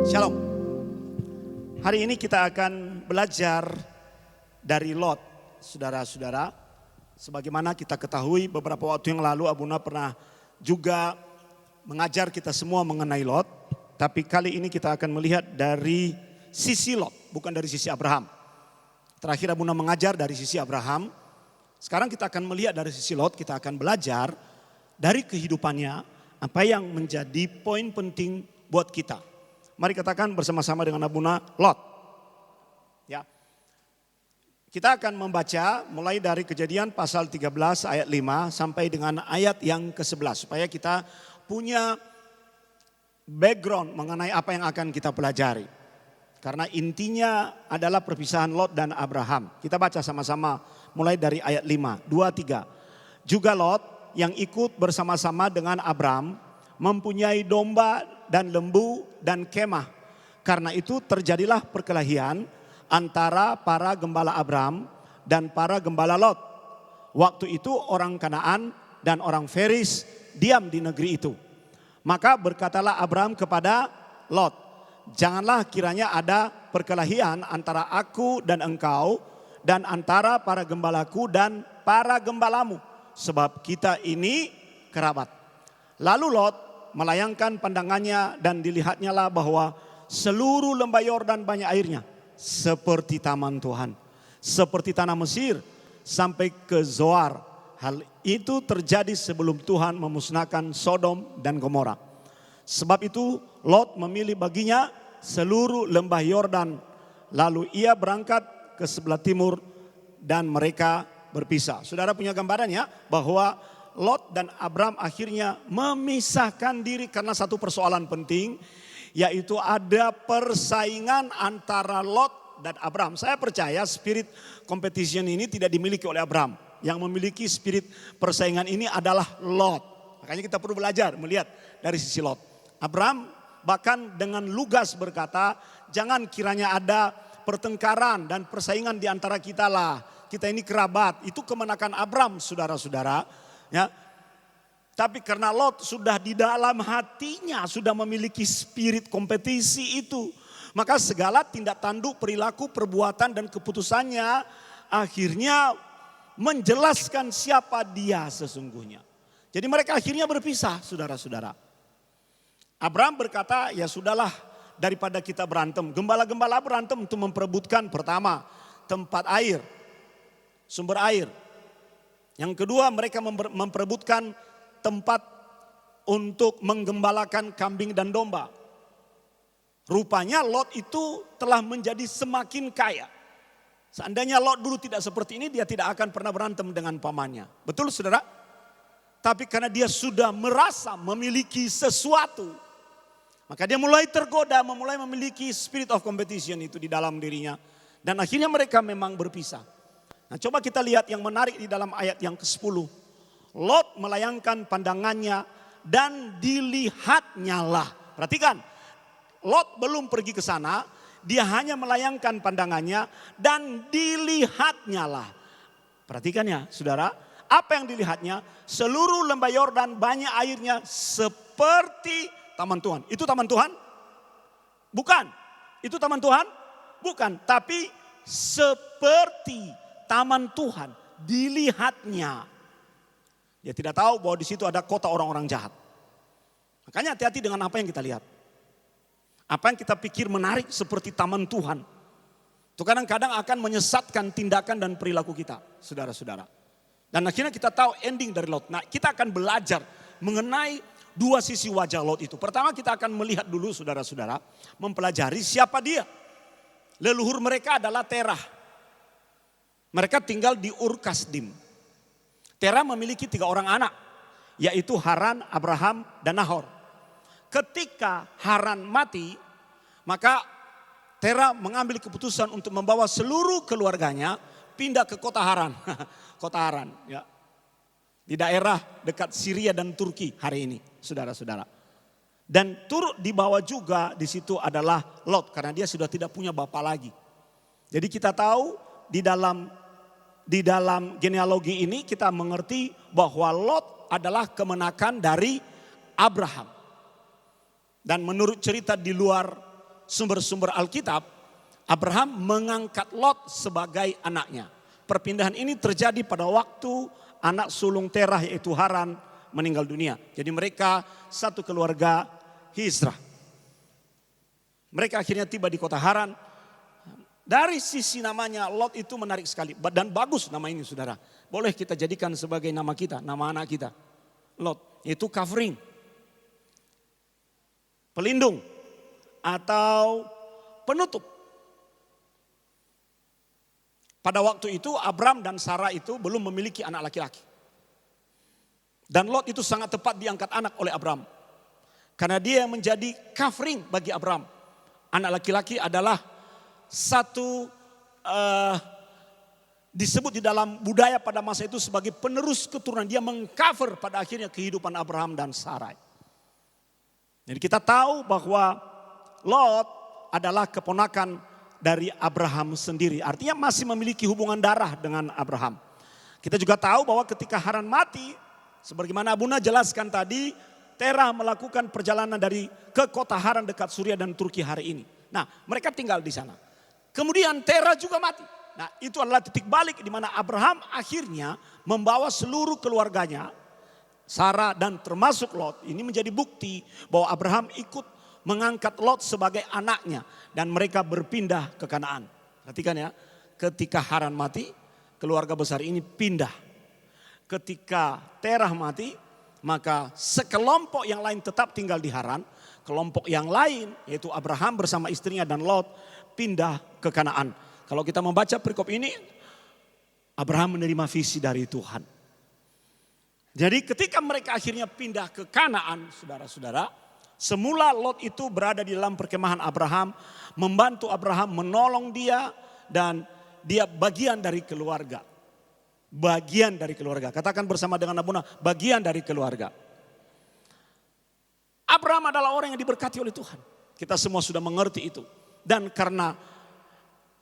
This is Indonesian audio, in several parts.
Shalom. Hari ini kita akan belajar dari Lot, saudara-saudara. Sebagaimana kita ketahui beberapa waktu yang lalu Abuna pernah juga mengajar kita semua mengenai Lot. Tapi kali ini kita akan melihat dari sisi Lot, bukan dari sisi Abraham. Terakhir Abuna mengajar dari sisi Abraham. Sekarang kita akan melihat dari sisi Lot, kita akan belajar dari kehidupannya apa yang menjadi poin penting buat kita. Mari katakan bersama-sama dengan Abuna, Lot. Ya. Kita akan membaca mulai dari Kejadian pasal 13 ayat 5 sampai dengan ayat yang ke-11. Supaya kita punya background mengenai apa yang akan kita pelajari. Karena intinya adalah perpisahan Lot dan Abraham. Kita baca sama-sama mulai dari ayat 5, 2, 3. Juga Lot yang ikut bersama-sama dengan Abram mempunyai domba dan lembu dan kemah. Karena itu terjadilah perkelahian antara para gembala Abram dan para gembala Lot. Waktu itu orang Kanaan dan orang Feris diam di negeri itu. Maka berkatalah Abram kepada Lot, janganlah kiranya ada perkelahian antara aku dan engkau dan antara para gembalaku dan para gembalamu. Sebab kita ini kerabat. Lalu Lot melayangkan pandangannya dan dilihatnya lah bahwa seluruh lembah Yordan banyak airnya. Seperti taman Tuhan. Seperti tanah Mesir sampai ke Zoar. Hal itu terjadi sebelum Tuhan memusnahkan Sodom dan Gomora. Sebab itu Lot memilih baginya seluruh lembah Yordan. Lalu ia berangkat ke sebelah timur dan mereka berpisah. Saudara punya gambaran ya bahwa Lot dan Abram akhirnya memisahkan diri karena satu persoalan penting, yaitu ada persaingan antara Lot dan Abram. Saya percaya spirit competition ini tidak dimiliki oleh Abram. Yang memiliki spirit persaingan ini adalah Lot. Makanya kita perlu belajar melihat dari sisi Lot. Abram bahkan dengan lugas berkata, jangan kiranya ada pertengkaran dan persaingan di antara kita lah. Kita ini kerabat. Itu kemenakan Abram, saudara-saudara. Ya, tapi karena Lot sudah di dalam hatinya sudah memiliki spirit kompetisi itu, maka segala tindak tanduk, perilaku, perbuatan dan keputusannya akhirnya menjelaskan siapa dia sesungguhnya. Jadi mereka akhirnya berpisah, saudara-saudara. Abram berkata, ya sudahlah daripada kita berantem. Gembala-gembala berantem untuk memperebutkan pertama tempat air, sumber air. Yang kedua mereka memperebutkan tempat untuk menggembalakan kambing dan domba. Rupanya Lot itu telah menjadi semakin kaya. Seandainya Lot dulu tidak seperti ini, dia tidak akan pernah berantem dengan pamannya. Betul saudara? Tapi karena dia sudah merasa memiliki sesuatu, maka dia mulai tergoda, mulai memiliki spirit of competition itu di dalam dirinya. Dan akhirnya mereka memang berpisah. Nah, coba kita lihat yang menarik di dalam ayat yang ke-10. Lot melayangkan pandangannya dan dilihatnya lah. Perhatikan, Lot belum pergi ke sana, dia hanya melayangkan pandangannya dan dilihatnya lah. Perhatikan ya saudara, apa yang dilihatnya? Seluruh lembah Yordan banyak airnya seperti taman Tuhan. Itu taman Tuhan? Bukan. Itu taman Tuhan? Bukan, tapi seperti taman Tuhan, dilihatnya. Dia tidak tahu bahwa di situ ada kota orang-orang jahat. Makanya hati-hati dengan apa yang kita lihat. Apa yang kita pikir menarik seperti taman Tuhan. Itu kadang-kadang akan menyesatkan tindakan dan perilaku kita, saudara-saudara. Dan akhirnya kita tahu ending dari Lot. Nah, kita akan belajar mengenai dua sisi wajah Lot itu. Pertama kita akan melihat dulu saudara-saudara, mempelajari siapa dia. Leluhur mereka adalah Terah. Mereka tinggal di Ur Kasdim. Terah memiliki 3 orang anak, yaitu Haran, Abraham, dan Nahor. Ketika Haran mati, maka Terah mengambil keputusan untuk membawa seluruh keluarganya pindah ke kota Haran. Kota Haran, ya. Di daerah dekat Syria dan Turki hari ini, saudara-saudara. Dan turut dibawa juga di situ adalah Lot, karena dia sudah tidak punya bapak lagi. Jadi kita tahu di dalam genealogi ini kita mengerti bahwa Lot adalah kemenakan dari Abraham. Dan menurut cerita di luar sumber-sumber Alkitab, Abraham mengangkat Lot sebagai anaknya. Perpindahan ini terjadi pada waktu anak sulung Terah yaitu Haran meninggal dunia. Jadi mereka satu keluarga Hizrah. Mereka akhirnya tiba di kota Haran. Dari sisi namanya Lot itu menarik sekali. Dan bagus nama ini saudara. Boleh kita jadikan sebagai nama kita, nama anak kita. Lot, yaitu covering. Pelindung atau penutup. Pada waktu itu Abram dan Sarah itu belum memiliki anak laki-laki. Dan Lot itu sangat tepat diangkat anak oleh Abram. Karena dia menjadi covering bagi Abram. Anak laki-laki adalah satu disebut di dalam budaya pada masa itu sebagai penerus keturunan. Dia mengcover pada akhirnya kehidupan Abraham dan Sarai. Jadi kita tahu bahwa Lot adalah keponakan dari Abraham sendiri. Artinya masih memiliki hubungan darah dengan Abraham. Kita juga tahu bahwa ketika Haran mati, sebagaimana Abuna jelaskan tadi, Terah melakukan perjalanan dari ke kota Haran dekat Suria dan Turki hari ini. Nah, mereka tinggal di sana. Kemudian Terah juga mati. Nah, itu adalah titik balik di mana Abraham akhirnya membawa seluruh keluarganya, Sarah dan termasuk Lot. Ini menjadi bukti bahwa Abraham ikut mengangkat Lot sebagai anaknya dan mereka berpindah ke Kanaan. Perhatikan ya, ketika Haran mati, keluarga besar ini pindah. Ketika Terah mati, maka sekelompok yang lain tetap tinggal di Haran. Kelompok yang lain yaitu Abraham bersama istrinya dan Lot pindah ke Kanaan. Kalau kita membaca perikop ini, Abraham menerima visi dari Tuhan. Jadi ketika mereka akhirnya pindah ke Kanaan, saudara-saudara, semula Lot itu berada di dalam perkemahan Abraham, membantu Abraham, menolong dia, dan dia bagian dari keluarga. Bagian dari keluarga. Katakan bersama dengan Abuna, bagian dari keluarga. Abraham adalah orang yang diberkati oleh Tuhan. Kita semua sudah mengerti itu. Dan karena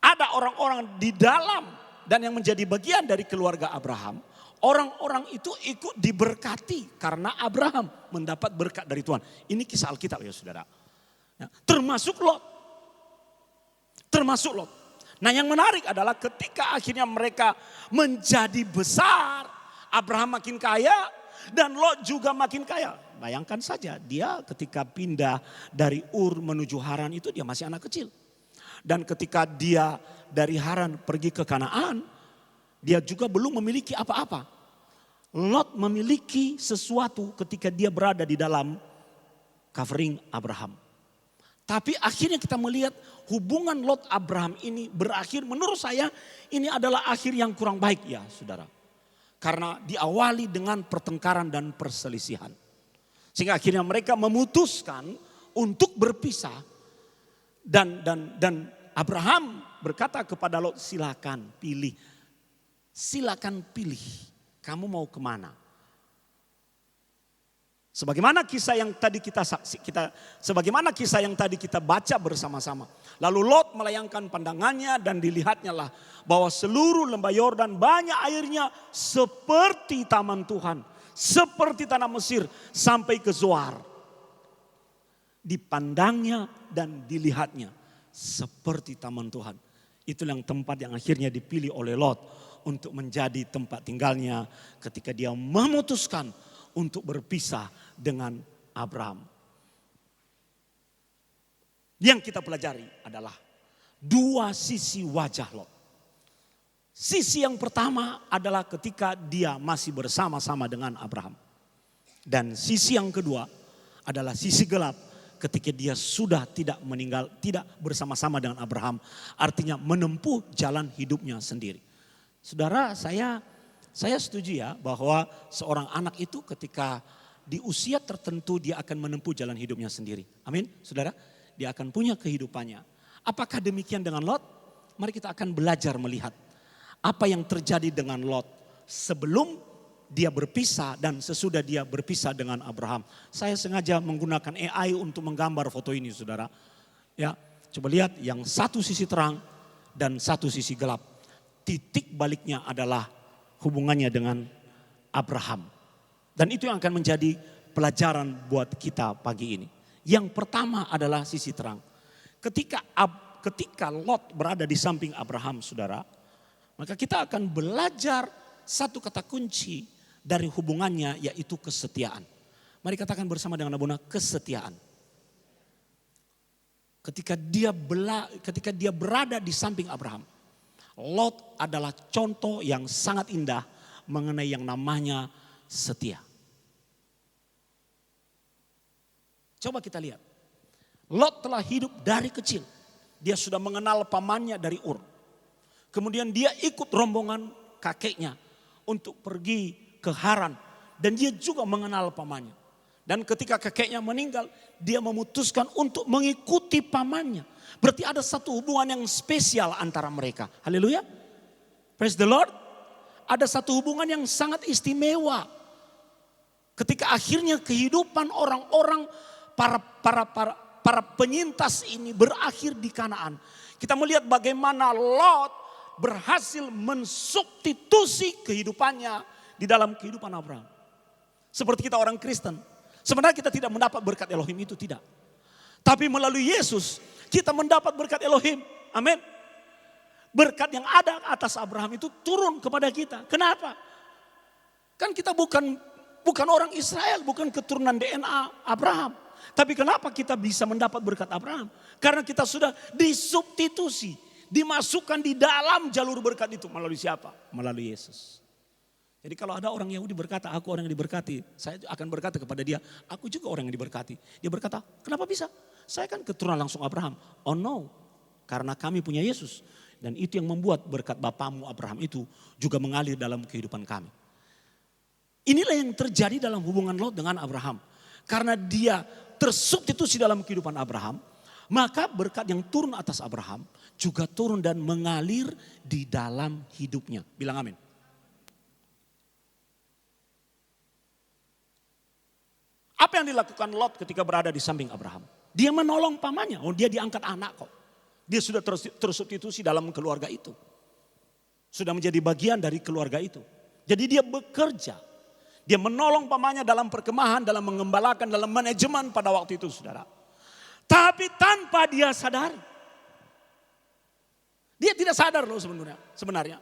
ada orang-orang di dalam dan yang menjadi bagian dari keluarga Abraham, orang-orang itu ikut diberkati karena Abraham mendapat berkat dari Tuhan. Ini kisah Alkitab ya saudara. Ya, termasuk Lot. Termasuk Lot. Nah yang menarik adalah ketika akhirnya mereka menjadi besar, Abraham makin kaya dan Lot juga makin kaya. Bayangkan saja dia ketika pindah dari Ur menuju Haran itu dia masih anak kecil. Dan ketika dia dari Haran pergi ke Kanaan, dia juga belum memiliki apa-apa. Lot memiliki sesuatu ketika dia berada di dalam covering Abraham. Tapi akhirnya kita melihat hubungan Lot Abraham ini berakhir, menurut saya ini adalah akhir yang kurang baik ya saudara. Karena diawali dengan pertengkaran dan perselisihan. Sehingga akhirnya mereka memutuskan untuk berpisah. Dan Abraham berkata kepada Lot, silakan pilih. Silakan pilih, kamu mau kemana? Sebagaimana kisah yang tadi kita baca bersama-sama. Lalu Lot melayangkan pandangannya dan dilihatnya lah bahwa seluruh lembah Yordan banyak airnya seperti taman Tuhan, seperti tanah Mesir sampai ke Zoar. Dipandangnya dan dilihatnya seperti taman Tuhan. Itulah yang tempat yang akhirnya dipilih oleh Lot untuk menjadi tempat tinggalnya ketika dia memutuskan untuk berpisah dengan Abraham. Yang kita pelajari adalah dua sisi wajah Lot. Sisi yang pertama adalah ketika dia masih bersama-sama dengan Abraham. Dan sisi yang kedua adalah sisi gelap ketika dia sudah tidak bersama-sama dengan Abraham. Artinya menempuh jalan hidupnya sendiri. Saudara, saya setuju ya bahwa seorang anak itu ketika di usia tertentu dia akan menempuh jalan hidupnya sendiri. Amin, saudara. Dia akan punya kehidupannya. Apakah demikian dengan Lot? Mari kita akan belajar melihat apa yang terjadi dengan Lot sebelum dia berpisah dan sesudah dia berpisah dengan Abraham. Saya sengaja menggunakan AI untuk menggambar foto ini, saudara. Ya, coba lihat yang satu sisi terang dan satu sisi gelap. Titik baliknya adalah hubungannya dengan Abraham. Dan itu yang akan menjadi pelajaran buat kita pagi ini. Yang pertama adalah sisi terang. Ketika Lot berada di samping Abraham, saudara, maka kita akan belajar satu kata kunci dari hubungannya, yaitu kesetiaan. Mari katakan bersama dengan Abuna, kesetiaan. Ketika dia berada di samping Abraham, Lot adalah contoh yang sangat indah mengenai yang namanya setia. Coba kita lihat. Lot telah hidup dari kecil. Dia sudah mengenal pamannya dari Ur. Kemudian dia ikut rombongan kakeknya untuk pergi ke Haran. Dan dia juga mengenal pamannya. Dan ketika kakeknya meninggal, dia memutuskan untuk mengikuti pamannya. Berarti ada satu hubungan yang spesial antara mereka. Haleluya. Praise the Lord. Ada satu hubungan yang sangat istimewa. Ketika akhirnya kehidupan orang-orang para penyintas ini berakhir di Kanaan. Kita melihat bagaimana Lot berhasil mensubstitusi kehidupannya di dalam kehidupan Abraham. Seperti kita orang Kristen. Sebenarnya kita tidak mendapat berkat Elohim itu, tidak. Tapi melalui Yesus kita mendapat berkat Elohim. Amin. Berkat yang ada atas Abraham itu turun kepada kita. Kenapa? Kan kita bukan orang Israel, bukan keturunan DNA Abraham. Tapi kenapa kita bisa mendapat berkat Abraham? Karena kita sudah disubstitusi, dimasukkan di dalam jalur berkat itu. Melalui siapa? Melalui Yesus. Jadi kalau ada orang Yahudi berkata, aku orang yang diberkati, saya akan berkata kepada dia, aku juga orang yang diberkati. Dia berkata, kenapa bisa? Saya kan keturunan langsung Abraham. Oh no, karena kami punya Yesus. Dan itu yang membuat berkat bapamu Abraham itu juga mengalir dalam kehidupan kami. Inilah yang terjadi dalam hubungan Lot dengan Abraham. Karena dia tersubstitusi dalam kehidupan Abraham, maka berkat yang turun atas Abraham juga turun dan mengalir di dalam hidupnya. Bilang amin. Apa yang dilakukan Lot ketika berada di samping Abraham? Dia menolong pamannya. Oh, dia diangkat anak kok. Dia sudah tersubstitusi dalam keluarga itu. Sudah menjadi bagian dari keluarga itu. Jadi dia bekerja. Dia menolong pamannya dalam perkemahan, dalam mengembalakan, dalam manajemen pada waktu itu, saudara. Tapi tanpa dia sadari. Dia tidak sadar loh sebenarnya.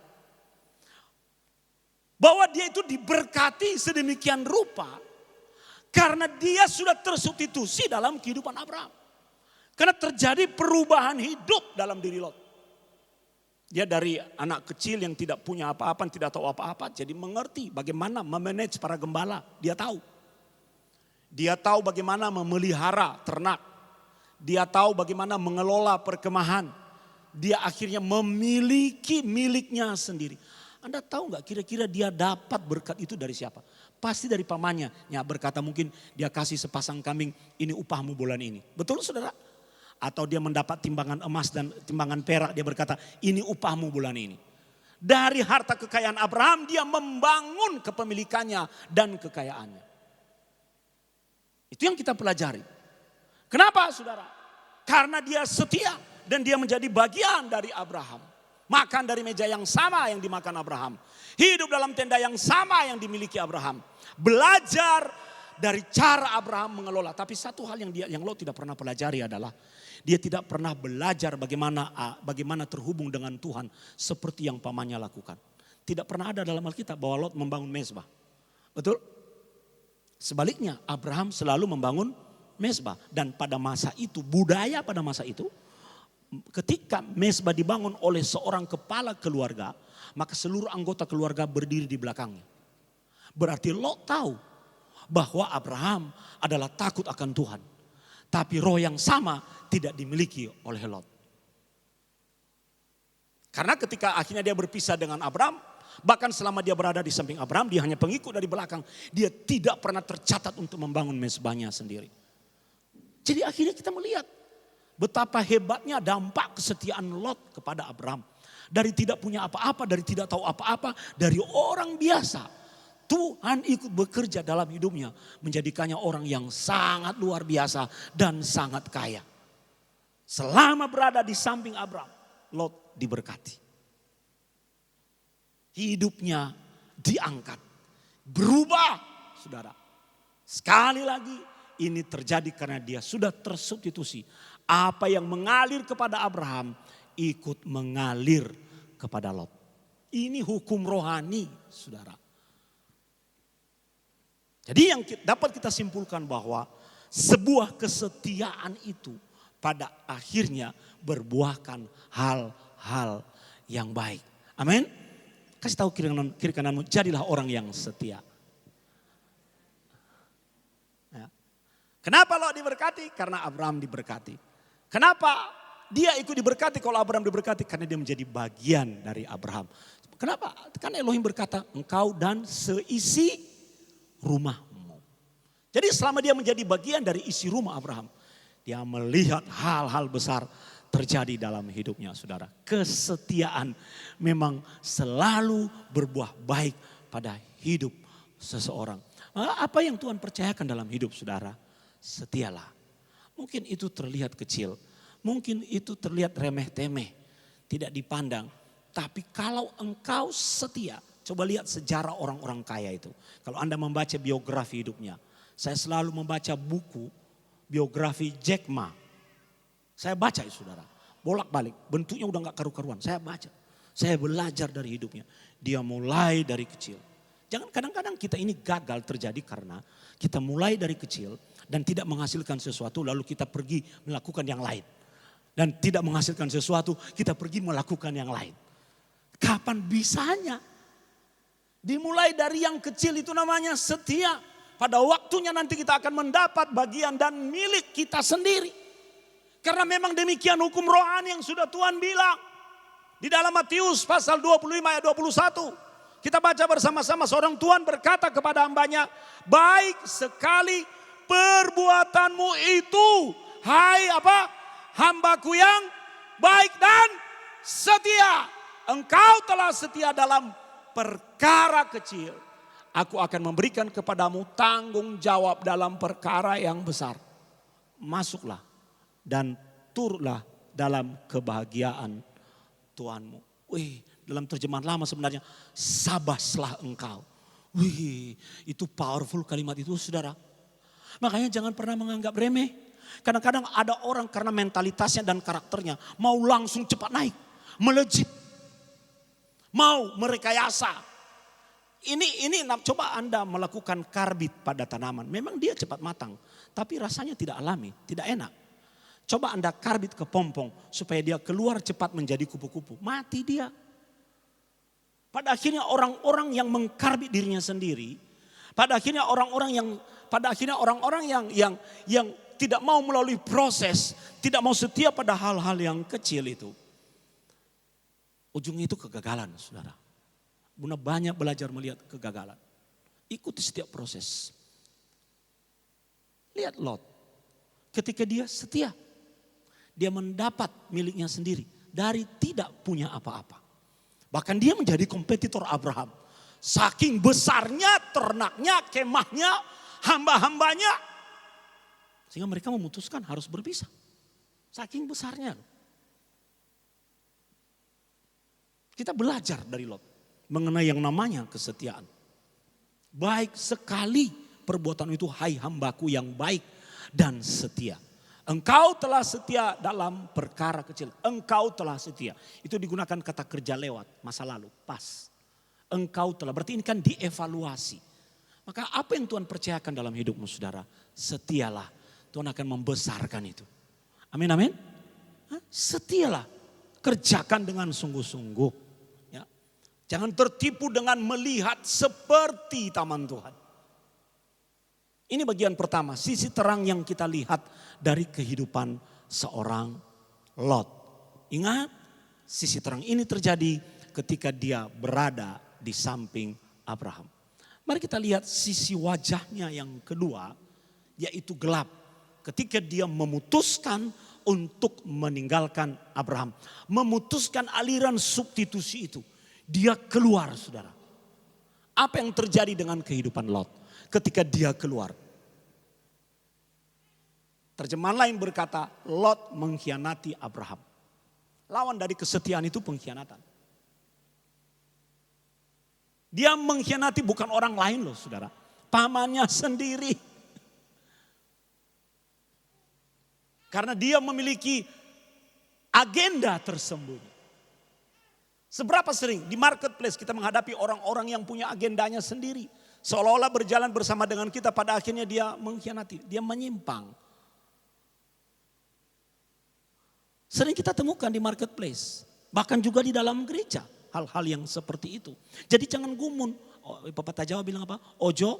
Bahwa dia itu diberkati sedemikian rupa. Karena dia sudah tersubstitusi dalam kehidupan Abraham. Karena terjadi perubahan hidup dalam diri Lot. Dia dari anak kecil yang tidak punya apa-apa, tidak tahu apa-apa. Jadi mengerti bagaimana memanage para gembala. Dia tahu. Dia tahu bagaimana memelihara ternak. Dia tahu bagaimana mengelola perkemahan. Dia akhirnya memiliki miliknya sendiri. Anda tahu nggak kira-kira dia dapat berkat itu dari siapa? Pasti dari pamannya. Ya, berkata mungkin dia kasih sepasang kambing, ini upahmu bulan ini. Betul saudara? Atau dia mendapat timbangan emas dan timbangan perak. Dia berkata ini upahmu bulan ini. Dari harta kekayaan Abraham dia membangun kepemilikannya dan kekayaannya. Itu yang kita pelajari. Kenapa saudara? Karena dia setia dan dia menjadi bagian dari Abraham. Makan dari meja yang sama yang dimakan Abraham. Hidup dalam tenda yang sama yang dimiliki Abraham. Belajar dari cara Abraham mengelola. Tapi satu hal yang Lot tidak pernah pelajari adalah dia tidak pernah belajar bagaimana terhubung dengan Tuhan seperti yang pamannya lakukan. Tidak pernah ada dalam Alkitab bahwa Lot membangun mezbah. Betul? Sebaliknya Abraham selalu membangun mezbah. Dan pada masa itu, budaya pada masa itu, ketika mezbah dibangun oleh seorang kepala keluarga, maka seluruh anggota keluarga berdiri di belakangnya. Berarti Lot tahu bahwa Abraham adalah takut akan Tuhan. Tapi roh yang sama tidak dimiliki oleh Lot. Karena ketika akhirnya dia berpisah dengan Abraham, bahkan selama dia berada di samping Abraham, dia hanya pengikut dari belakang. Dia tidak pernah tercatat untuk membangun mezbahnya sendiri. Jadi akhirnya kita melihat betapa hebatnya dampak kesetiaan Lot kepada Abraham. Dari tidak punya apa-apa, dari tidak tahu apa-apa, dari orang biasa. Tuhan ikut bekerja dalam hidupnya, menjadikannya orang yang sangat luar biasa dan sangat kaya. Selama berada di samping Abraham, Lot diberkati. Hidupnya diangkat, berubah saudara. Sekali lagi ini terjadi karena dia sudah tersubstitusi. Apa yang mengalir kepada Abraham ikut mengalir kepada Lot. Ini hukum rohani, saudara. Jadi yang dapat kita simpulkan bahwa sebuah kesetiaan itu pada akhirnya berbuahkan hal-hal yang baik. Amin. Kasih tahu kiri kananmu, jadilah orang yang setia. Ya. Kenapa Lot diberkati? Karena Abraham diberkati. Kenapa dia ikut diberkati kalau Abraham diberkati? Karena dia menjadi bagian dari Abraham. Kenapa? Karena Elohim berkata, engkau dan seisi rumahmu. Jadi selama dia menjadi bagian dari isi rumah Abraham, dia melihat hal-hal besar terjadi dalam hidupnya, saudara. Kesetiaan memang selalu berbuah baik pada hidup seseorang. Apa yang Tuhan percayakan dalam hidup saudara? Setialah. Mungkin itu terlihat kecil, mungkin itu terlihat remeh-temeh, tidak dipandang. Tapi kalau engkau setia, coba lihat sejarah orang-orang kaya itu. Kalau Anda membaca biografi hidupnya, saya selalu membaca buku biografi Jack Ma. Saya baca itu saudara, bolak-balik, bentuknya udah gak karu-karuan. Saya baca, saya belajar dari hidupnya. Dia mulai dari kecil. Jangan kadang-kadang kita ini gagal terjadi karena kita mulai dari kecil dan tidak menghasilkan sesuatu lalu kita pergi melakukan yang lain. Dan tidak menghasilkan sesuatu kita pergi melakukan yang lain. Kapan bisanya? Dimulai dari yang kecil itu namanya setia. Pada waktunya nanti kita akan mendapat bagian dan milik kita sendiri. Karena memang demikian hukum rohani yang sudah Tuhan bilang. Di dalam Matius pasal 25 ayat 21. Kita baca bersama-sama, seorang Tuhan berkata kepada hambanya, baik sekali perbuatanmu itu, hai hambaku yang baik dan setia. Engkau telah setia dalam perkara kecil. Aku akan memberikan kepadamu tanggung jawab dalam perkara yang besar. Masuklah dan turutlah dalam kebahagiaan Tuhanmu. Wih, dalam terjemahan lama sebenarnya, sabaslah engkau. Wih, itu powerful kalimat itu saudara. Makanya jangan pernah menganggap remeh. Kadang-kadang ada orang karena mentalitasnya dan karakternya mau langsung cepat naik, melejit, mau merekayasa. Ini coba Anda melakukan karbit pada tanaman. Memang dia cepat matang, tapi rasanya tidak alami, tidak enak. Coba Anda karbit ke pompong supaya dia keluar cepat menjadi kupu-kupu. Mati dia. Pada akhirnya orang-orang yang mengkarbit dirinya sendiri, pada akhirnya orang-orang yang tidak mau melalui proses, tidak mau setia pada hal-hal yang kecil itu. Ujungnya itu kegagalan, saudara. Bunda banyak belajar melihat kegagalan. Ikuti setiap proses. Lihat Lot. Ketika dia setia, dia mendapat miliknya sendiri dari tidak punya apa-apa. Bahkan dia menjadi kompetitor Abraham. Saking besarnya ternaknya, kemahnya, hamba-hambanya. Sehingga mereka memutuskan harus berpisah. Saking besarnya. Kita belajar dari Lot mengenai yang namanya kesetiaan. Baik sekali perbuatan itu, hai hambaku yang baik dan setia. Engkau telah setia dalam perkara kecil. Engkau telah setia. Itu digunakan kata kerja lewat, masa lalu, pas. Engkau telah, berarti ini kan dievaluasi. Maka apa yang Tuhan percayakan dalam hidupmu saudara? Setialah. Tuhan akan membesarkan itu. Amin, amin. Setialah. Kerjakan dengan sungguh-sungguh. Jangan tertipu dengan melihat seperti taman Tuhan. Ini bagian pertama, sisi terang yang kita lihat dari kehidupan seorang Lot. Ingat, sisi terang ini terjadi ketika dia berada di samping Abraham. Mari kita lihat sisi wajahnya yang kedua, yaitu gelap. Ketika dia memutuskan untuk meninggalkan Abraham. Memutuskan aliran substitusi itu. Dia keluar saudara. Apa yang terjadi dengan kehidupan Lot ketika dia keluar? Terjemahan lain berkata Lot mengkhianati Abraham. Lawan dari kesetiaan itu pengkhianatan. Dia mengkhianati bukan orang lain loh saudara. Pamannya sendiri. Karena dia memiliki agenda tersembunyi. Seberapa sering di marketplace kita menghadapi orang-orang yang punya agendanya sendiri. Seolah-olah berjalan bersama dengan kita, pada akhirnya dia mengkhianati, dia menyimpang. Sering kita temukan di marketplace, bahkan juga di dalam gereja, hal-hal yang seperti itu. Jadi jangan gumun. Pepatah Jawa bilang apa? Ojo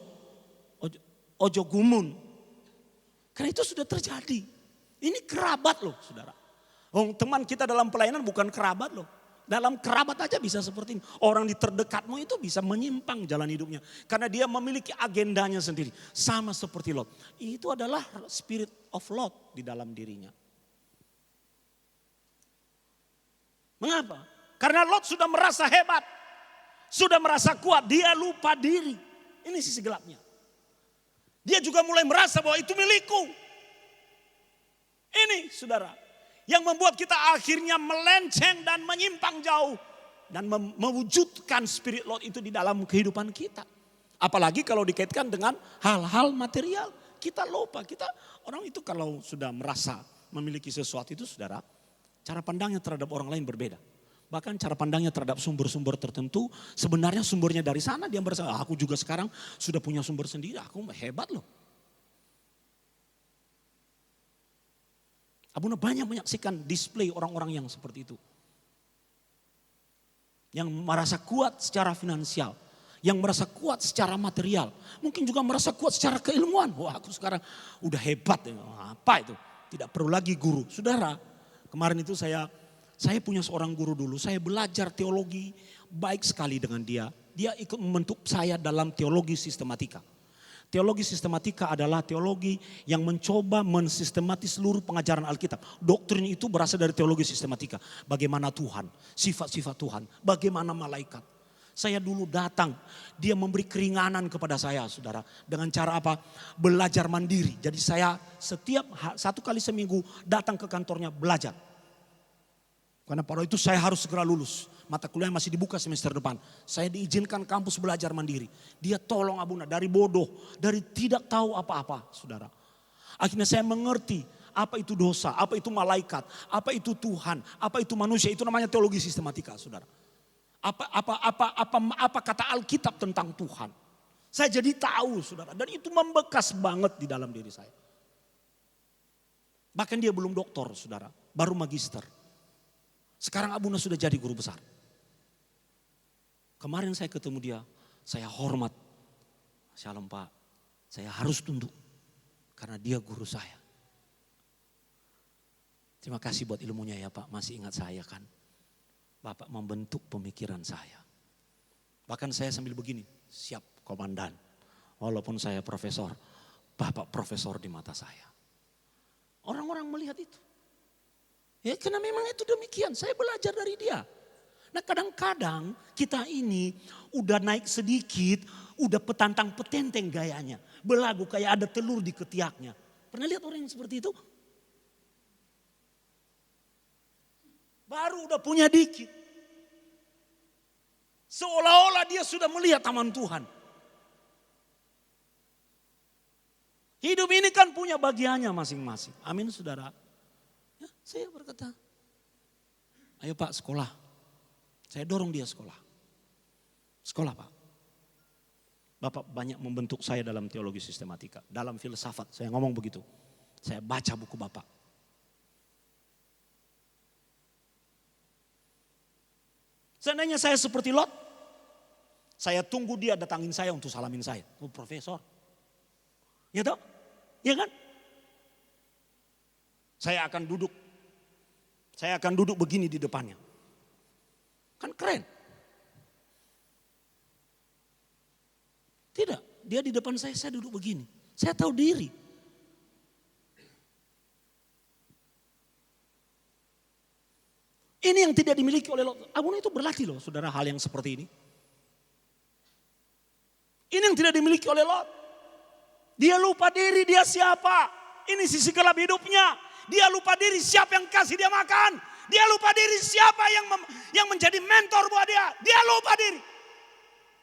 gumun. Karena itu sudah terjadi. Ini kerabat loh saudara. Teman kita dalam pelayanan bukan kerabat loh. Dalam kerabat aja bisa seperti ini. Orang di terdekatmu itu bisa menyimpang jalan hidupnya. Karena dia memiliki agendanya sendiri. Sama seperti Lot. Itu adalah spirit of Lot di dalam dirinya. Mengapa? Karena Lot sudah merasa hebat. Sudah merasa kuat. Dia lupa diri. Ini sisi gelapnya. Dia juga mulai merasa bahwa itu milikku. Ini saudara. Yang membuat kita akhirnya melenceng dan menyimpang jauh. Dan mewujudkan spirit Lot itu di dalam kehidupan kita. Apalagi kalau dikaitkan dengan hal-hal material. Kita lupa. Orang itu kalau sudah merasa memiliki sesuatu itu saudara. Cara pandangnya terhadap orang lain berbeda. Bahkan cara pandangnya terhadap sumber-sumber tertentu. Sebenarnya sumbernya dari sana. Dia merasa aku juga sekarang sudah punya sumber sendiri. Aku hebat loh. Abuna banyak menyaksikan display orang-orang yang seperti itu. Yang merasa kuat secara finansial. Yang merasa kuat secara material. Mungkin juga merasa kuat secara keilmuan. Wah aku sekarang udah hebat. Apa itu? Tidak perlu lagi guru. Saudara, kemarin itu saya punya seorang guru dulu. Saya belajar teologi baik sekali dengan dia. Dia ikut membentuk saya dalam teologi sistematika. Teologi sistematika adalah teologi yang mencoba mensistematis seluruh pengajaran Alkitab. Doktrin itu berasal dari teologi sistematika. Bagaimana Tuhan, sifat-sifat Tuhan, bagaimana malaikat. Saya dulu datang, dia memberi keringanan kepada saya saudara. Dengan cara apa? Belajar mandiri. Jadi saya setiap 1 kali seminggu datang ke kantornya belajar. Karena pada itu saya harus segera lulus. Mata kuliah masih dibuka semester depan. Saya diizinkan kampus belajar mandiri. Dia tolong Abuna dari bodoh, dari tidak tahu apa-apa saudara. Akhirnya saya mengerti apa itu dosa, apa itu malaikat, apa itu Tuhan, apa itu manusia. Itu namanya teologi sistematika saudara. Apa kata Alkitab tentang Tuhan. Saya jadi tahu saudara. Dan itu membekas banget di dalam diri saya. Bahkan dia belum doktor saudara, baru magister. Sekarang Abuna sudah jadi guru besar. Kemarin saya ketemu dia, saya hormat. Shalom Pak, saya harus tunduk karena dia guru saya. Terima kasih buat ilmunya ya Pak, masih ingat saya kan. Bapak membentuk pemikiran saya. Bahkan saya sambil begini, siap komandan. Walaupun saya profesor, Bapak profesor di mata saya. Orang-orang melihat itu. Ya karena memang itu demikian, saya belajar dari dia. Nah kadang-kadang kita ini udah naik sedikit, udah petantang petenteng gayanya. Belagu kayak ada telur di ketiaknya. Pernah lihat orang yang seperti itu? Baru udah punya dikit. Seolah-olah dia sudah melihat taman Tuhan. Hidup ini kan punya bagiannya masing-masing. Amin saudara. Ya, saya berkata, ayo Pak sekolah. Saya dorong dia sekolah. Sekolah Pak. Bapak banyak membentuk saya dalam teologi sistematika. Dalam filsafat saya ngomong begitu. Saya baca buku Bapak. Seandainya saya seperti Lot. Saya tunggu dia datangin saya untuk salamin saya. Oh profesor. Ya toh? Ya kan? Saya akan duduk. Saya akan duduk begini di depannya. Kan keren. Tidak, dia di depan saya duduk begini. Saya tahu diri. Ini yang tidak dimiliki oleh Lot. Abuna itu berlatih loh saudara hal yang seperti ini. Ini yang tidak dimiliki oleh Lot. Dia lupa diri dia siapa. Ini sisi gelap hidupnya. Dia lupa diri siapa yang kasih dia makan. Dia lupa diri siapa yang menjadi mentor buat dia. Dia lupa diri.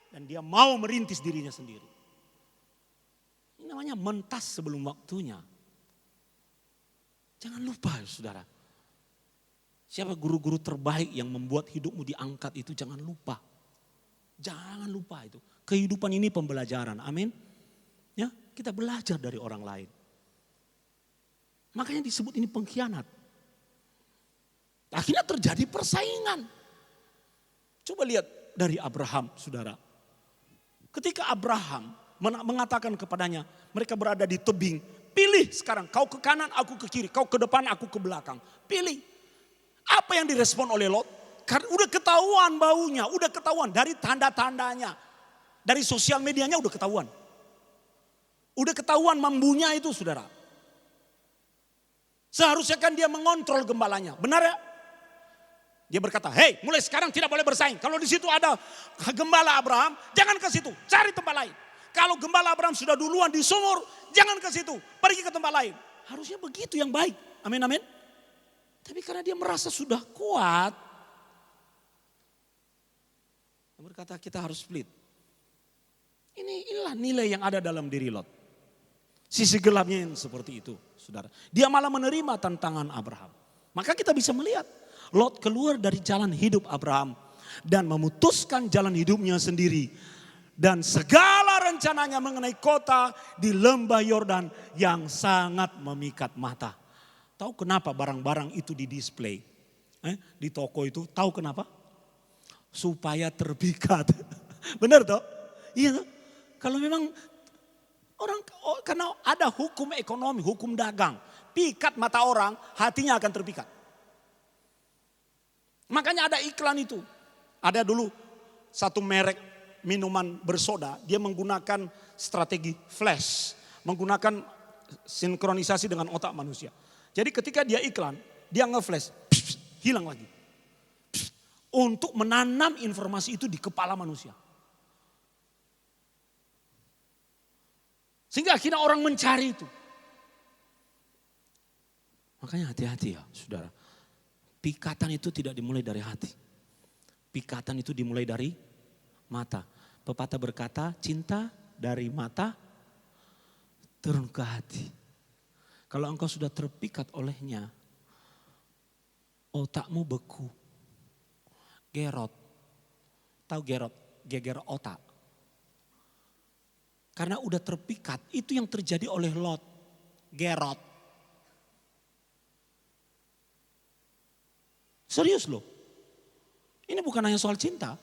Dan dia mau merintis dirinya sendiri. Ini namanya mentas sebelum waktunya. Jangan lupa saudara. Siapa guru-guru terbaik yang membuat hidupmu diangkat itu jangan lupa. Jangan lupa itu. Kehidupan ini pembelajaran, amin. Ya, kita belajar dari orang lain. Makanya disebut ini pengkhianat. Akhirnya terjadi persaingan. Coba lihat dari Abraham, saudara. Ketika Abraham mengatakan kepadanya, mereka berada di tebing. Pilih sekarang, kau ke kanan, aku ke kiri. Kau ke depan, aku ke belakang. Pilih. Apa yang direspon oleh Lot? Karena udah ketahuan baunya, udah ketahuan dari tanda-tandanya. Dari sosial medianya udah ketahuan. Udah ketahuan mambunya itu saudara. Seharusnya kan dia mengontrol gembalanya, benar ya? Dia berkata, hei mulai sekarang tidak boleh bersaing. Kalau di situ ada gembala Abraham, jangan ke situ, cari tempat lain. Kalau gembala Abraham sudah duluan di sumur, jangan ke situ, pergi ke tempat lain. Harusnya begitu yang baik, amin amin. Tapi karena dia merasa sudah kuat, dia berkata kita harus split. Inilah nilai yang ada dalam diri Lot. Sisi gelapnya yang seperti itu, saudara. Dia malah menerima tantangan Abraham. Maka kita bisa melihat Lot keluar dari jalan hidup Abraham dan memutuskan jalan hidupnya sendiri. Dan segala rencananya mengenai kota di lembah Yordan yang sangat memikat mata. Tahu kenapa barang-barang itu didisplay? Di toko itu, tahu kenapa? Supaya terpikat. Benar toh? Iya. Kalau memang orang, karena ada hukum ekonomi, hukum dagang. Pikat mata orang, hatinya akan terpikat. Makanya ada iklan itu. Ada dulu satu merek minuman bersoda, dia menggunakan strategi flash. Menggunakan sinkronisasi dengan otak manusia. Jadi ketika dia iklan, dia nge-flash, hilang lagi. Untuk menanam informasi itu di kepala manusia. Sehingga akhirnya orang mencari itu. Makanya hati-hati ya saudara. Pikatan itu tidak dimulai dari hati. Pikatan itu dimulai dari mata. Pepatah berkata cinta dari mata turun ke hati. Kalau engkau sudah terpikat olehnya, otakmu beku. Gerot. Tahu gerot? Geger otak. Karena udah terpikat, itu yang terjadi oleh Lot. Gerot. Serius loh. Ini bukan hanya soal cinta.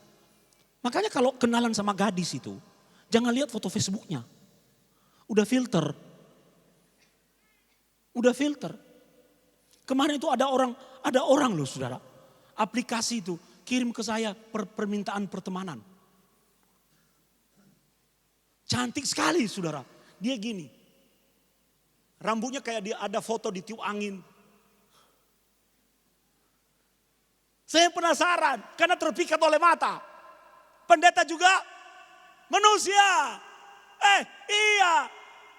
Makanya kalau kenalan sama gadis itu, jangan lihat foto Facebooknya. Udah filter. Udah filter. Kemarin itu ada orang loh saudara. Aplikasi itu kirim ke saya permintaan pertemanan. Cantik sekali saudara. Dia gini. Rambutnya kayak dia ada foto di tiup angin. Saya penasaran karena terpikat oleh mata. Pendeta juga manusia. Iya.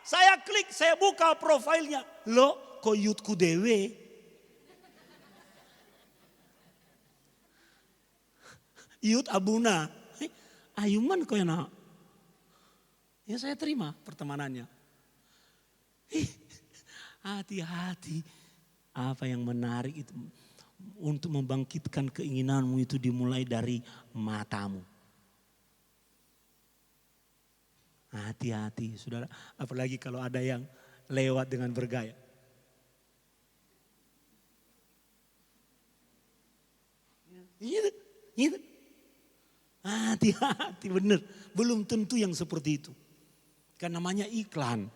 Saya klik, saya buka profilnya. Lo kok yutku dewe. Yut abuna. Ayuman kok enak. Ya saya terima pertemanannya. Hati-hati. Apa yang menarik itu. Untuk membangkitkan keinginanmu itu dimulai dari matamu. Hati-hati saudara. Apalagi kalau ada yang lewat dengan bergaya. Gitu. Hati-hati benar. Belum tentu yang seperti itu. Kan namanya iklan.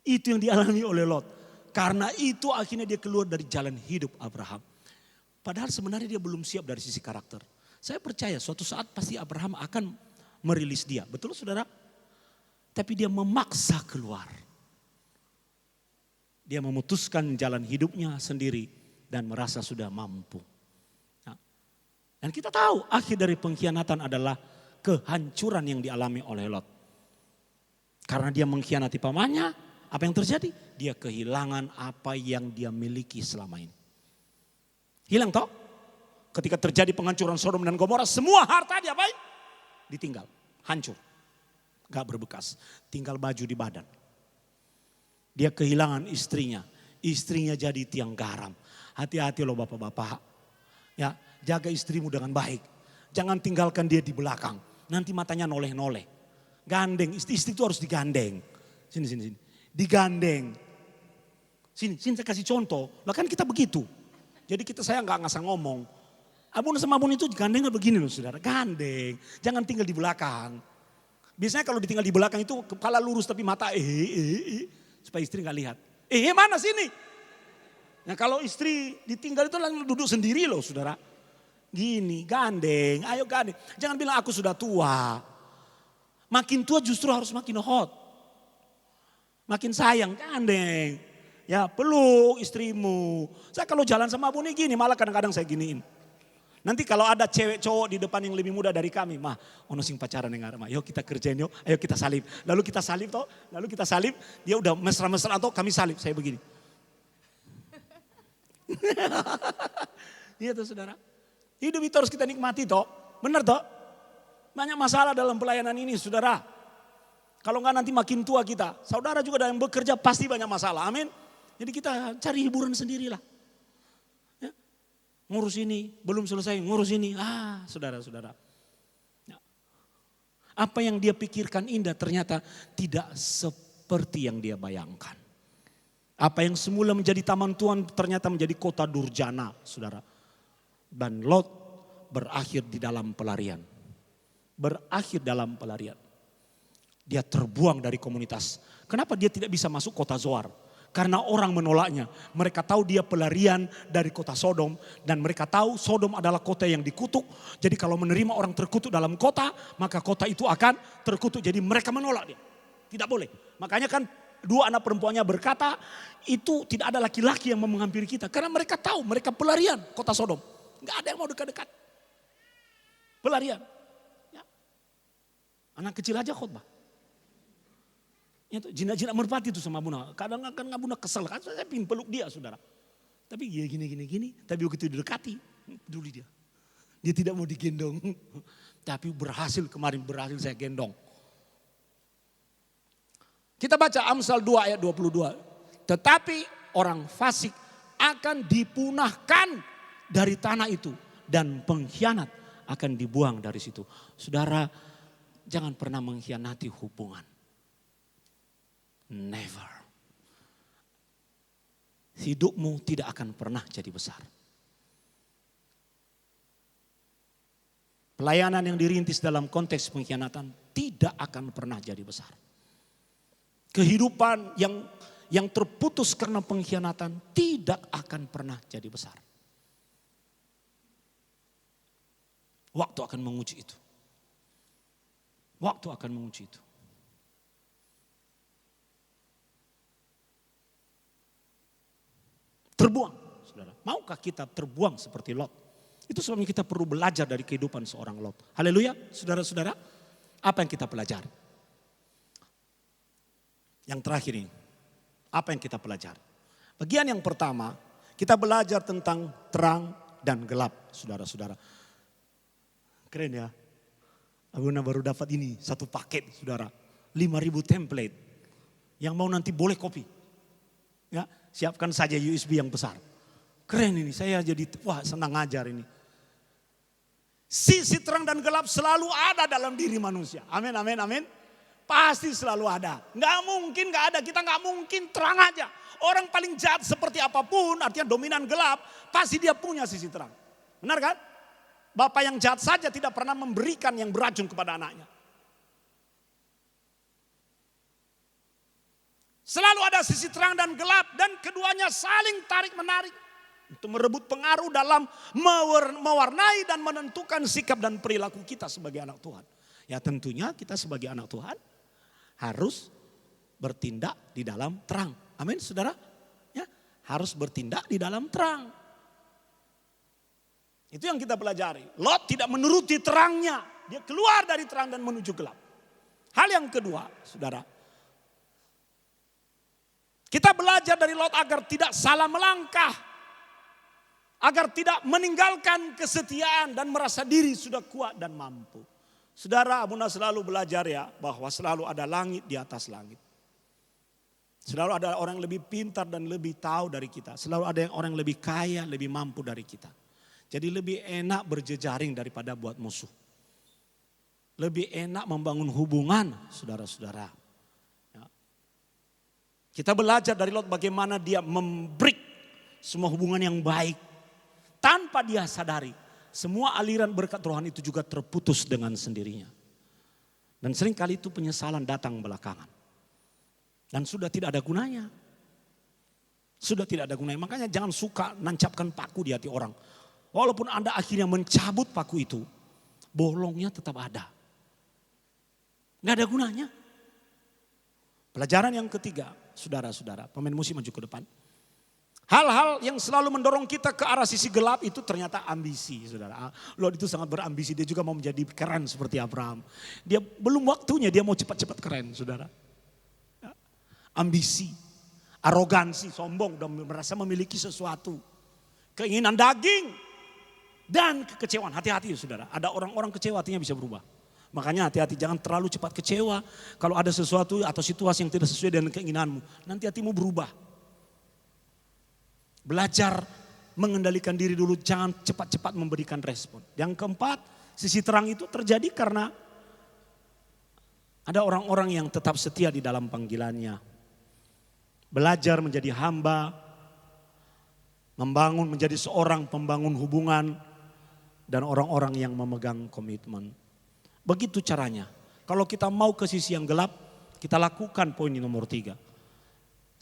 Itu yang dialami oleh Lot. Karena itu akhirnya dia keluar dari jalan hidup Abraham. Padahal sebenarnya dia belum siap dari sisi karakter. Saya percaya suatu saat pasti Abraham akan merilis dia. Betul saudara? Tapi dia memaksa keluar. Dia memutuskan jalan hidupnya sendiri dan merasa sudah mampu. Nah, dan kita tahu akhir dari pengkhianatan adalah kehancuran yang dialami oleh Lot. Karena dia mengkhianati pamannya, apa yang terjadi? Dia kehilangan apa yang dia miliki selama ini. Hilang toh? Ketika terjadi penghancuran Sodom dan Gomora, semua harta diapain? Ditinggal, hancur. Gak berbekas, tinggal baju di badan. Dia kehilangan istrinya. istrinya jadi tiang garam. Hati-hati loh bapak-bapak. Ya, jaga istrimu dengan baik. Jangan tinggalkan dia di belakang. Nanti matanya noleh-noleh. Gandeng, istri itu harus digandeng. Sini. Digandeng. Sini saya kasih contoh. Lah kan kita begitu. Jadi saya nggak ngasah ngomong. Abun sama abun itu gandengnya begini loh saudara. Gandeng. Jangan tinggal di belakang. Biasanya kalau ditinggal di belakang itu kepala lurus tapi mata supaya istri nggak lihat. Mana sini? Nah kalau istri ditinggal itu langsung duduk sendiri loh saudara. Gini, gandeng, ayo gandeng. Jangan bilang aku sudah tua. Makin tua justru harus makin hot. Makin sayang, gandeng. Ya peluk istrimu. Saya kalau jalan sama abun ini gini, malah kadang-kadang saya giniin. Nanti kalau ada cewek cowok di depan yang lebih muda dari kami, mah, ono sing pacaran yang ngarep, yuk kita kerjain yuk, ayo kita salib. Lalu kita salib, dia udah mesra-mesra atau kami salib, saya begini. Iya tuh saudara. Hidup itu harus kita nikmati toh, benar toh? Banyak masalah dalam pelayanan ini saudara. Kalau enggak nanti makin tua kita, saudara juga dalam bekerja pasti banyak masalah, amin. Jadi kita cari hiburan sendirilah. Ngurus ini, belum selesai ngurus ini. Saudara-saudara. Apa yang dia pikirkan indah ternyata tidak seperti yang dia bayangkan. Apa yang semula menjadi taman Tuhan ternyata menjadi kota durjana, saudara. Dan Lot berakhir di dalam pelarian. Berakhir dalam pelarian. Dia terbuang dari komunitas. Kenapa dia tidak bisa masuk kota Zoar? Karena orang menolaknya. Mereka tahu dia pelarian dari kota Sodom. Dan mereka tahu Sodom adalah kota yang dikutuk. Jadi kalau menerima orang terkutuk dalam kota, maka kota itu akan terkutuk. Jadi mereka menolak dia. Tidak boleh. Makanya kan dua anak perempuannya berkata, itu tidak ada laki-laki yang mau menghampiri kita. Karena mereka tahu mereka pelarian kota Sodom. Gak ada yang mau dekat-dekat. Pelarian. Ya. Anak kecil aja khotbah. Jinak-jinak merpati itu sama Buna. Kadang kan Buna kesel kan saya pingin peluk dia saudara. Tapi ya gini. Tapi begitu didekati, peduli dia. Dia tidak mau digendong. Tapi kemarin berhasil saya gendong. Kita baca Amsal 2 ayat 22. Tetapi orang fasik akan dipunahkan dari tanah itu. Dan pengkhianat akan dibuang dari situ. Saudara, jangan pernah mengkhianati hubungan. Never. Hidupmu tidak akan pernah jadi besar. Pelayanan yang dirintis dalam konteks pengkhianatan tidak akan pernah jadi besar. Kehidupan yang terputus karena pengkhianatan tidak akan pernah jadi besar. Waktu akan menguji itu. Waktu akan menguji itu. Terbuang, saudara. Maukah kita terbuang seperti Lot? Itu sebabnya kita perlu belajar dari kehidupan seorang Lot. Haleluya, saudara-saudara. Apa yang kita pelajari? Yang terakhir ini, apa yang kita pelajari? Bagian yang pertama, kita belajar tentang terang dan gelap, saudara-saudara. Keren ya. Abuna baru dapat ini, satu paket, saudara. 5.000 template. Yang mau nanti boleh copy. Ya, siapkan saja USB yang besar. Keren ini, saya jadi senang ngajar ini. Sisi terang dan gelap selalu ada dalam diri manusia. Amin, amin, amin. Pasti selalu ada. Nggak mungkin nggak ada, kita nggak mungkin terang aja. Orang paling jahat seperti apapun, artinya dominan gelap, pasti dia punya sisi terang. Benar kan? Bapak yang jahat saja tidak pernah memberikan yang beracun kepada anaknya. Selalu ada sisi terang dan gelap dan keduanya saling tarik-menarik untuk merebut pengaruh dalam mewarnai dan menentukan sikap dan perilaku kita sebagai anak Tuhan. Ya tentunya kita sebagai anak Tuhan harus bertindak di dalam terang. Amin saudara. Ya, harus bertindak di dalam terang. Itu yang kita pelajari. Lot tidak menuruti terangnya. Dia keluar dari terang dan menuju gelap. Hal yang kedua saudara. Kita belajar dari Lot agar tidak salah melangkah. Agar tidak meninggalkan kesetiaan dan merasa diri sudah kuat dan mampu. Saudara, Abuna selalu belajar ya bahwa selalu ada langit di atas langit. Selalu ada orang yang lebih pintar dan lebih tahu dari kita. Selalu ada orang yang lebih kaya, lebih mampu dari kita. Jadi lebih enak berjejaring daripada buat musuh. Lebih enak membangun hubungan, saudara-saudara. Ya. Kita belajar dari Lot bagaimana dia membreak semua hubungan yang baik. Tanpa dia sadari, semua aliran berkat rohani itu juga terputus dengan sendirinya. Dan seringkali itu penyesalan datang belakangan. Dan sudah tidak ada gunanya. Sudah tidak ada gunanya. Makanya jangan suka nancapkan paku di hati orang. Walaupun Anda akhirnya mencabut paku itu, bolongnya tetap ada. Nggak ada gunanya. Pelajaran yang ketiga, saudara-saudara, pemain musik maju ke depan. Hal-hal yang selalu mendorong kita ke arah sisi gelap itu ternyata ambisi, saudara. Lot itu sangat berambisi, dia juga mau menjadi keren seperti Abraham. Dia belum waktunya, dia mau cepat-cepat keren, saudara. Ambisi, arogansi, sombong, dan merasa memiliki sesuatu. Keinginan daging dan kekecewaan. Hati-hati saudara, ada orang-orang kecewa hatinya bisa berubah. Makanya hati-hati, jangan terlalu cepat kecewa. Kalau ada sesuatu atau situasi yang tidak sesuai dengan keinginanmu, nanti hatimu berubah. Belajar mengendalikan diri dulu, jangan cepat-cepat memberikan respon. Yang keempat, sisi terang itu terjadi karena ada orang-orang yang tetap setia di dalam panggilannya. Belajar menjadi hamba, membangun menjadi seorang pembangun hubungan, dan orang-orang yang memegang komitmen. Begitu caranya. Kalau kita mau ke sisi yang gelap, kita lakukan poin nomor 3.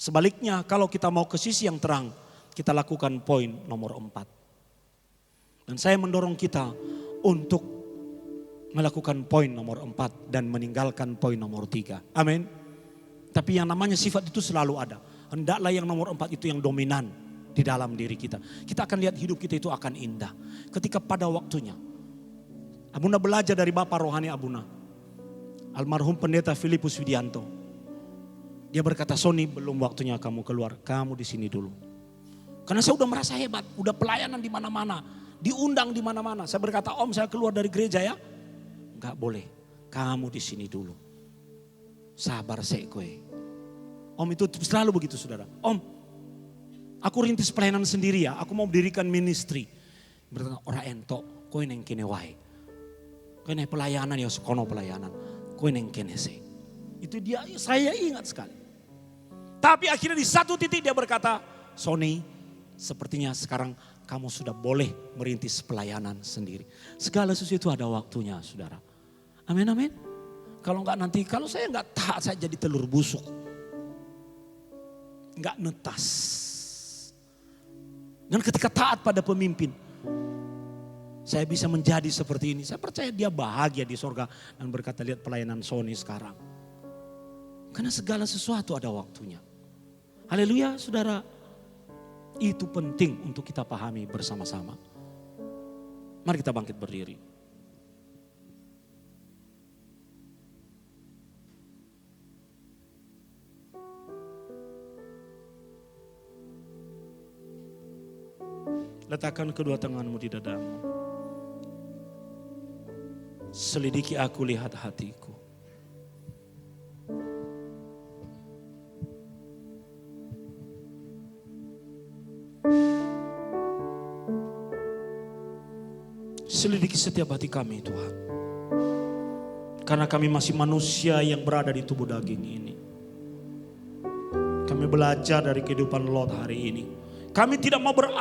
Sebaliknya, kalau kita mau ke sisi yang terang, kita lakukan poin nomor 4. Dan saya mendorong kita untuk melakukan poin nomor 4 dan meninggalkan poin nomor 3. Amin. Tapi yang namanya sifat itu selalu ada. Hendaklah yang nomor 4 itu yang dominan di dalam diri kita. Kita akan lihat hidup kita itu akan indah. Ketika pada waktunya. Abuna belajar dari Bapak rohani Abuna. Almarhum Pendeta Filipus Widianto. Dia berkata, Sony belum waktunya kamu keluar. Kamu di sini dulu. Karena saya udah merasa hebat, udah pelayanan di mana-mana, diundang di mana-mana. Saya berkata, Om saya keluar dari gereja ya. Enggak boleh, kamu di sini dulu. Sabar sekue. Om itu selalu begitu saudara. Om, aku rintis pelayanan sendiri ya, aku mau mendirikan ministry. Berkata, ora entok, kowe neng kene wae. Kowe neng pelayanan ya sekono pelayanan, kowe neng kene se. Itu dia, saya ingat sekali. Tapi akhirnya di satu titik dia berkata, Sony, sepertinya sekarang kamu sudah boleh merintis pelayanan sendiri. Segala sesuatu itu ada waktunya saudara. Amin amin. Kalau enggak nanti, kalau saya enggak taat saya jadi telur busuk. Enggak netas. Dan ketika taat pada pemimpin, saya bisa menjadi seperti ini. Saya percaya dia bahagia di sorga dan berkata lihat pelayanan Sony sekarang. Karena segala sesuatu ada waktunya. Haleluya saudara. Itu penting untuk kita pahami bersama-sama. Mari kita bangkit berdiri. Letakkan kedua tanganmu di dadamu. Selidiki aku, lihat hatiku. Selidiki setiap hati kami Tuhan. Karena kami masih manusia yang berada di tubuh daging ini. Kami belajar dari kehidupan Lot hari ini. Kami tidak mau berakhir